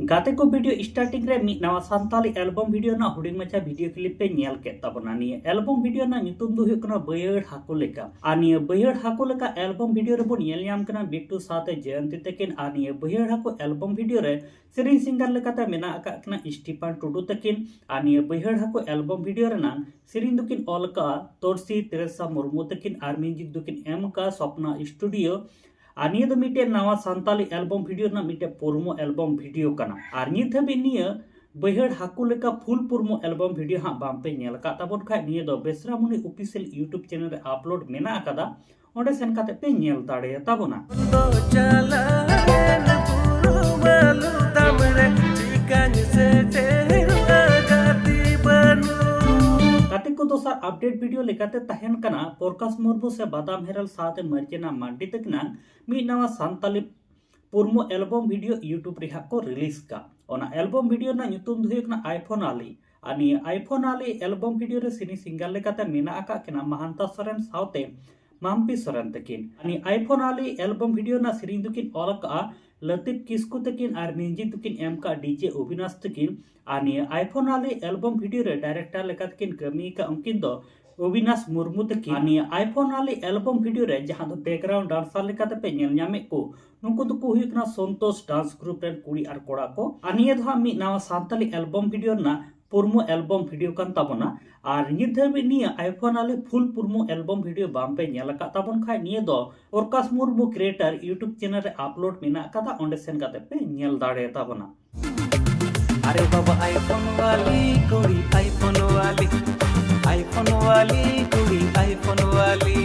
गाते को video starting रे मी नवा सांताली एल्बम वीडियो ना हुडिंग मचा वीडियो क्लिप पे नेल के तबना निये एल्बम वीडियो ना नितुम दु हुयु कना बयड़ हाको लेका आनिये बयड़ हाको लेका एल्बम वीडियो रे बोन नेल ᱧᱟᱢ कना बिट्टू साथे जयंती तकिन आनिये बयड़ हाको एल्बम वीडियो रे सेरिंग सिंगर लेकाते मेना आका कना स्टीफान टुडू तकिन आनिये बयड़ हाको एल्बम वीडियो रे ना सेरिंग दुकिन ऑलका तोरसी तेरेसा मुर्मू तकिन आर म्यूजिक दुकिन एम का सपना स्टूडियो और निये मिटे नवा सांताली एल्बम वीडियो ना मिटे पुरमो एल्बम वीडियो कना और नित हबी निये बयहड़ हाकू लेका फुल पुरमो एल्बम वीडियो हाँ बामपे नेल का ताबोन खाय निये दो बेसरामुनि ऑफिशियल यूट्यूब चैनल रे अपलोड मेना आकादा ओंडे सेन काते पे नेल दाड़े ताबोना काते को दोसर अपडेट वीडियो लेकाते तहन कना प्रकाश मुर्मू से बादाम हेरल साथे मर्चेना मांडी तकना मी नवा सांताली पुरमो एल्बम वीडियो यूट्यूब रे को रिलीज का ओना एल्बम वीडियो ना ᱧᱩᱛᱩᱢ ᱫᱚ ᱦᱩᱭᱩᱜ ᱠᱟᱱᱟ आईफोन आली अनि आईफोन आली एल्बम वीडियो रे सिनी सिंगर लेकाते मेना आका केना महांता सोरेन साउते माम्पी सोरेन तकिन अनि आईफोन आली एल्बम वीडियो ना सिरिंग दुकिन ऑलका लतीफ किस्कू तकिन आर म्यूजिक दुकिन एम का डीजे अविनाश तकिन अनि आईफोन आली एल्बम वीडियो रे डायरेक्टर लेकातकिन कमी का उनकिन दो अविनाश मुर्मू तकिन अनि आईफोन आली एल्बम वीडियो रे जहां दो बैकग्राउंड डांसर लेकाते पे नेल ᱧᱟᱢᱮ को नुको दो को हुयुकना संतोष डांस ग्रुप रे कुड़ी आर कोड़ा को अनि दो मी नवा सांताली एल्बम वीडियो ना पुरमो एल्बम वीडियो कान ताबोना और नित धाबी निया आईफोन आली फुल पुरमो एल्बम वीडियो बामपे नेल का ताबोन खाय निये दो प्रकाश मुर्मू क्रिएटर यूट्यूब चैनल रे अपलोड मेना कादा ओंडे सेन काते पे नेल दाड़े ताबोना अरे बाबा आईफोन वाली कुड़ी आईफोन वाली कुड़ी आईफोन वाली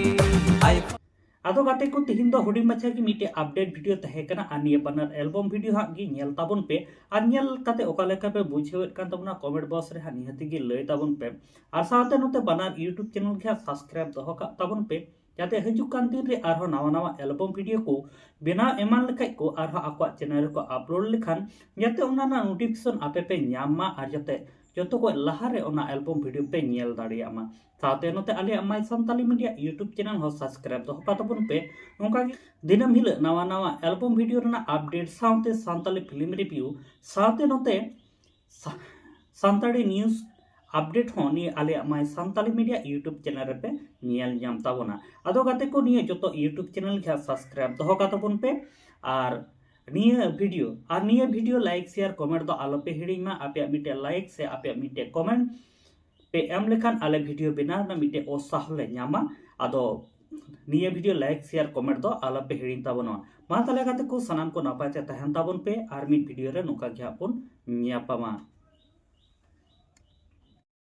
आदो गाते को तिहिन दो हुडी मछा की मिटे अपडेट वीडियो तहे कना आनिये बनर एल्बम वीडियो हा गी नेल ताबोन पे आर नेल काते ओका लेका पे बुझेवेत कान ताबना कमेंट बॉक्स रे हा निहति गी लय ताबोन पे आर साथे नोते बनार यूट्यूब चैनल के सब्सक्राइब दोहो का ताबोन पे जाते हजु कान दिन रे आरो नवा नवा एल्बम वीडियो को बिना एमान लेखाय को आरो आको चैनल को अपलोड लेखान जाते ओना ना नोटिफिकेशन आपे पे ᱧᱟᱢ मा आर जाते जतो को लहारे ओना एल्बम वीडियो पे नेल दाड़िया मा साथे नोते आले my Santali media YouTube channel हो सब्सक्राइब दोहो का ताबोन पे ओंका दिनम हिल नवा नवा एल्बम वीडियो रना अपडेट साथे सांताली फिल्म रिव्यू साथे नोते सांताली न्यूज़ अपडेट हो निये आले my Santali media YouTube channel पे नेल ᱧᱟᱢ ताबोना आदो गाते को निये जतो यूट्यूब चैनल के सब्सक्राइब दोहो का ताबोन पे आर निये वीडियो लाइक शेयर कमेंट दो आलो पे हिडिंग मा आपे मिटे लाइक से आपे मिटे कमेंट पे एम लेखान आले वीडियो बिना ना मिटे उत्साह ले ᱧᱟᱢᱟ आदो निये वीडियो लाइक शेयर कमेंट दो आलो पे हिडिंग ताबोना मा ताले गाते को सनाम को नापाय ते तहन ताबोन पे आर मी वीडियो रे नुका घ्यापुन ᱧᱟᱯᱟᱢᱟ।